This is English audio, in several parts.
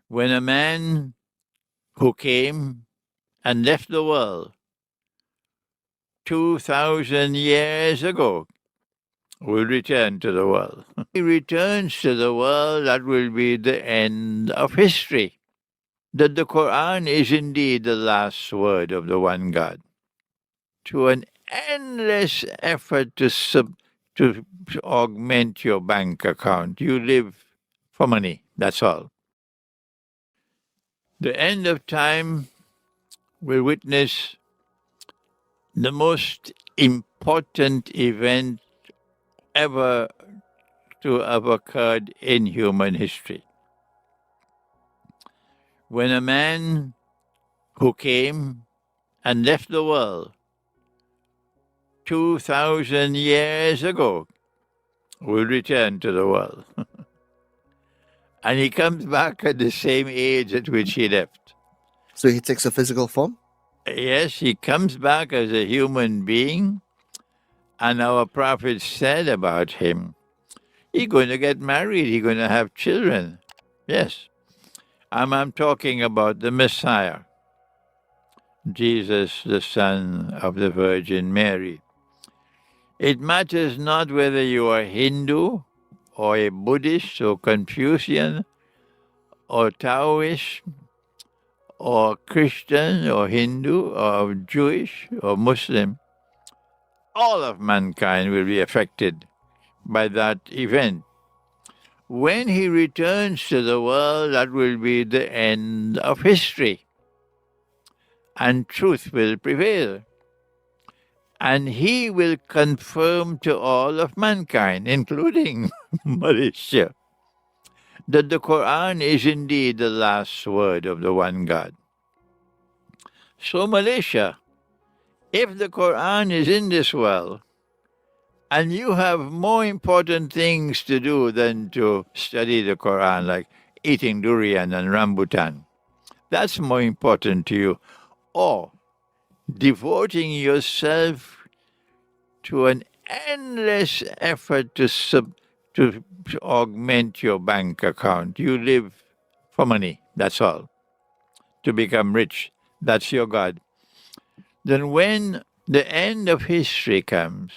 when a man who came and left the world 2,000 years ago will return to the world. He returns to the world, that will be the end of history. That the Quran is indeed the last word of the one God. To an endless effort to augment your bank account. You live for money, that's all. The end of time will witness the most important event ever to have occurred in human history. When a man who came and left the world 2,000 years ago will return to the world. And he comes back at the same age at which he left. So he takes a physical form? Yes, he comes back as a human being, and our prophet said about him, he's going to get married, he's going to have children. Yes. I'm talking about the Messiah, Jesus, the Son of the Virgin Mary. It matters not whether you are Hindu or a Buddhist or Confucian or Taoist or Christian or Hindu or Jewish or Muslim. All of mankind will be affected by that event. When he returns to the world, that will be the end of history, and truth will prevail. And he will confirm to all of mankind, including Malaysia, that the Quran is indeed the last word of the one God. So Malaysia, if the Quran is in this world, and you have more important things to do than to study the Quran, like eating durian and rambutan, that's more important to you, or devoting yourself to an endless effort to augment your bank account. You live for money, that's all. To become rich, that's your God. Then when the end of history comes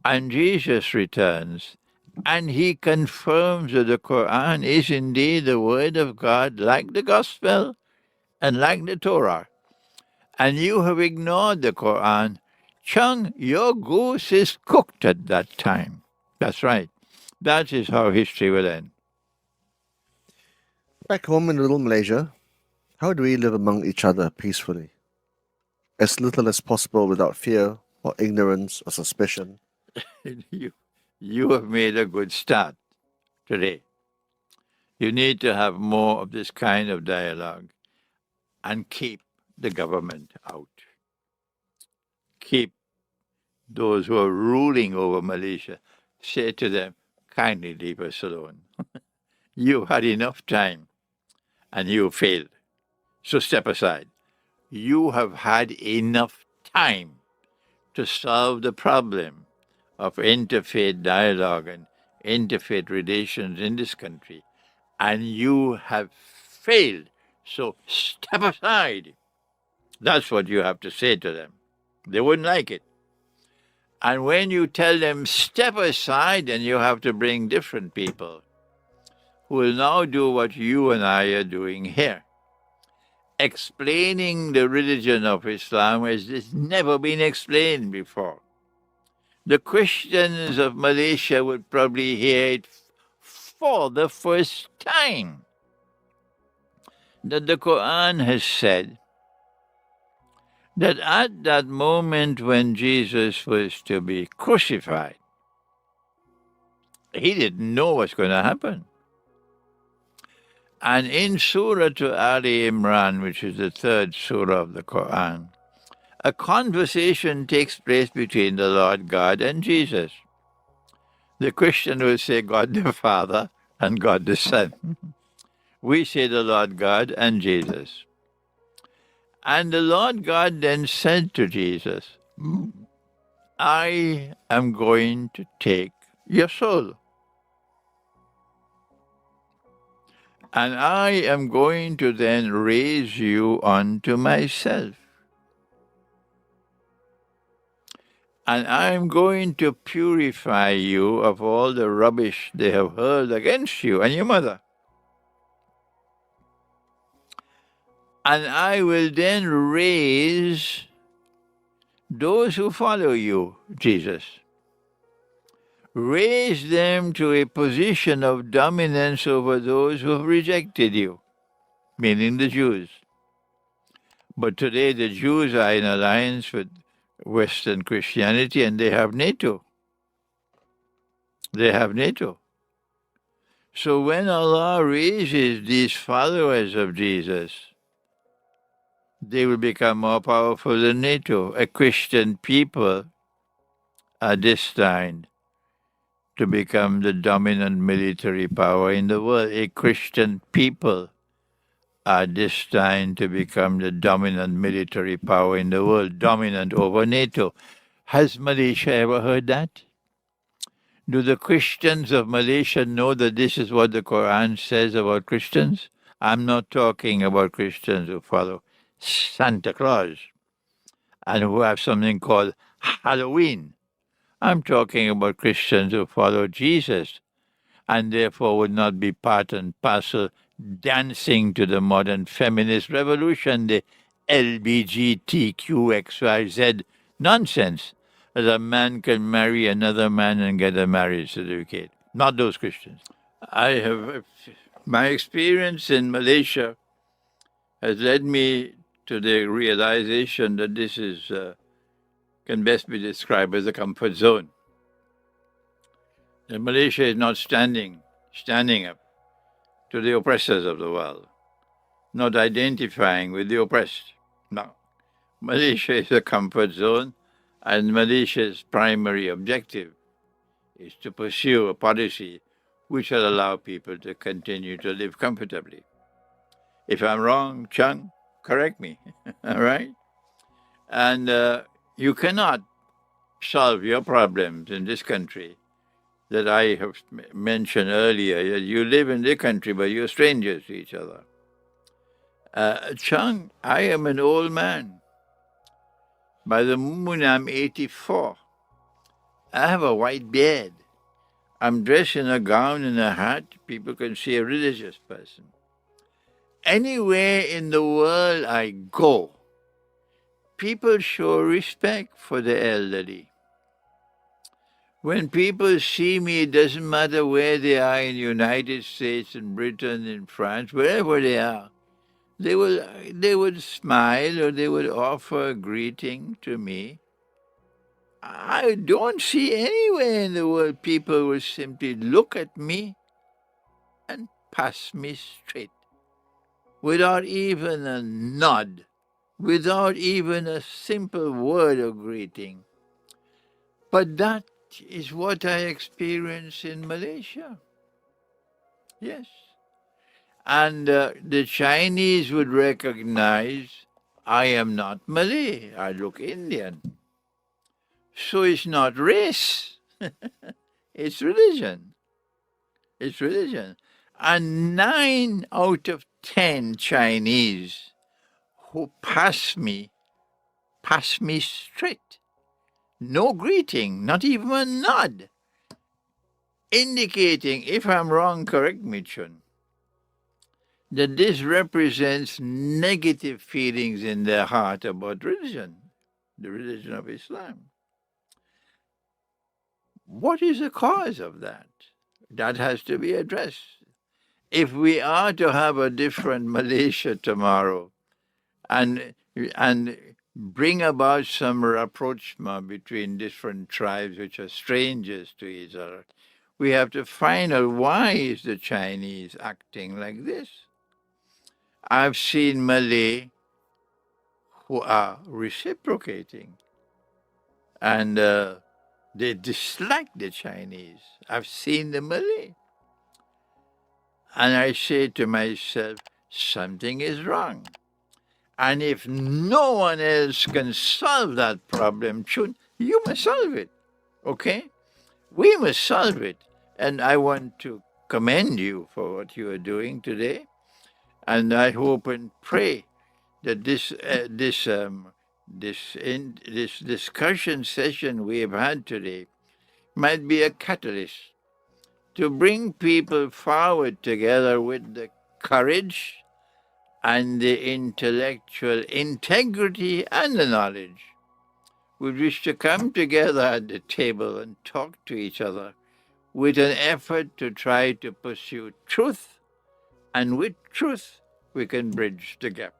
and Jesus returns and he confirms that the Quran is indeed the word of God, like the gospel and like the Torah, and you have ignored the Quran, Chung, your goose is cooked at that time. That's right. That is how history will end. Back home in little Malaysia, how do we live among each other peacefully? As little as possible without fear or ignorance or suspicion. You have made a good start today. You need to have more of this kind of dialogue and keep the government out. Keep those who are ruling over Malaysia, say to them, kindly leave us alone. You've had enough time and you failed. So step aside. You have had enough time to solve the problem of interfaith dialogue and interfaith relations in this country, and you have failed. So step aside. That's what you have to say to them. They wouldn't like it. And when you tell them step aside, then you have to bring different people who will now do what you and I are doing here. Explaining the religion of Islam as it's never been explained before. The Christians of Malaysia would probably hear it for the first time. That the Quran has said that at that moment when Jesus was to be crucified, he didn't know what's going to happen. And in Surah to Ali Imran, which is the third surah of the Quran, a conversation takes place between the Lord God and Jesus. The Christian will say God the Father and God the Son. We say the Lord God and Jesus. And the Lord God then said to Jesus, I am going to take your soul. And I am going to then raise you unto myself. And I am going to purify you of all the rubbish they have hurled against you and your mother. And I will then raise those who follow you, Jesus. Raise them to a position of dominance over those who have rejected you, meaning the Jews. But today the Jews are in alliance with Western Christianity and they have NATO. They have NATO. So when Allah raises these followers of Jesus, they will become more powerful than NATO. A Christian people are destined to become the dominant military power in the world. A Christian people are destined to become the dominant military power in the world, dominant over NATO. Has Malaysia ever heard that? Do the Christians of Malaysia know that this is what the Quran says about Christians? I'm not talking about Christians who follow Santa Claus and who have something called Halloween. I'm talking about Christians who follow Jesus and therefore would not be part and parcel dancing to the modern feminist revolution, the LBGTQXYZ nonsense, that a man can marry another man and get a marriage certificate. Not those Christians. My experience in Malaysia has led me to the realization that this is can best be described as a comfort zone. That Malaysia is not standing up to the oppressors of the world, not identifying with the oppressed. No. Malaysia is a comfort zone, and Malaysia's primary objective is to pursue a policy which will allow people to continue to live comfortably. If I'm wrong, Chung, correct me, all right? And you cannot solve your problems in this country that I have mentioned earlier. You live in the country, but you're strangers to each other. Chung, I am an old man. By the moon, I'm 84. I have a white beard. I'm dressed in a gown and a hat. People can see a religious person. Anywhere in the world I go, people show respect for the elderly. When people see me, it doesn't matter where they are in the United States, in Britain, in France, wherever they are, they would smile or they would offer a greeting to me. I don't see anywhere in the world people will simply look at me and pass me straight, without even a nod, without even a simple word of greeting. But that is what I experience in Malaysia. Yes. And the Chinese would recognize I am not Malay, I look Indian. So it's not race, it's religion. It's religion. And 9 out of 10 Chinese who pass me straight. No greeting, not even a nod. Indicating, if I'm wrong, correct me, Chun, that this represents negative feelings in their heart about religion, the religion of Islam. What is the cause of that? That has to be addressed. If we are to have a different Malaysia tomorrow and bring about some rapprochement between different tribes which are strangers to each other, we have to find out why is the Chinese acting like this. I've seen Malay who are reciprocating, and they dislike the Chinese. I've seen the Malay. And I say to myself, something is wrong. And if no one else can solve that problem, Chun, you must solve it, okay? We must solve it. And I want to commend you for what you are doing today, and I hope and pray that this discussion session we have had today might be a catalyst to bring people forward together with the courage and the intellectual integrity and the knowledge with which to come together at the table and talk to each other with an effort to try to pursue truth, and with truth we can bridge the gap.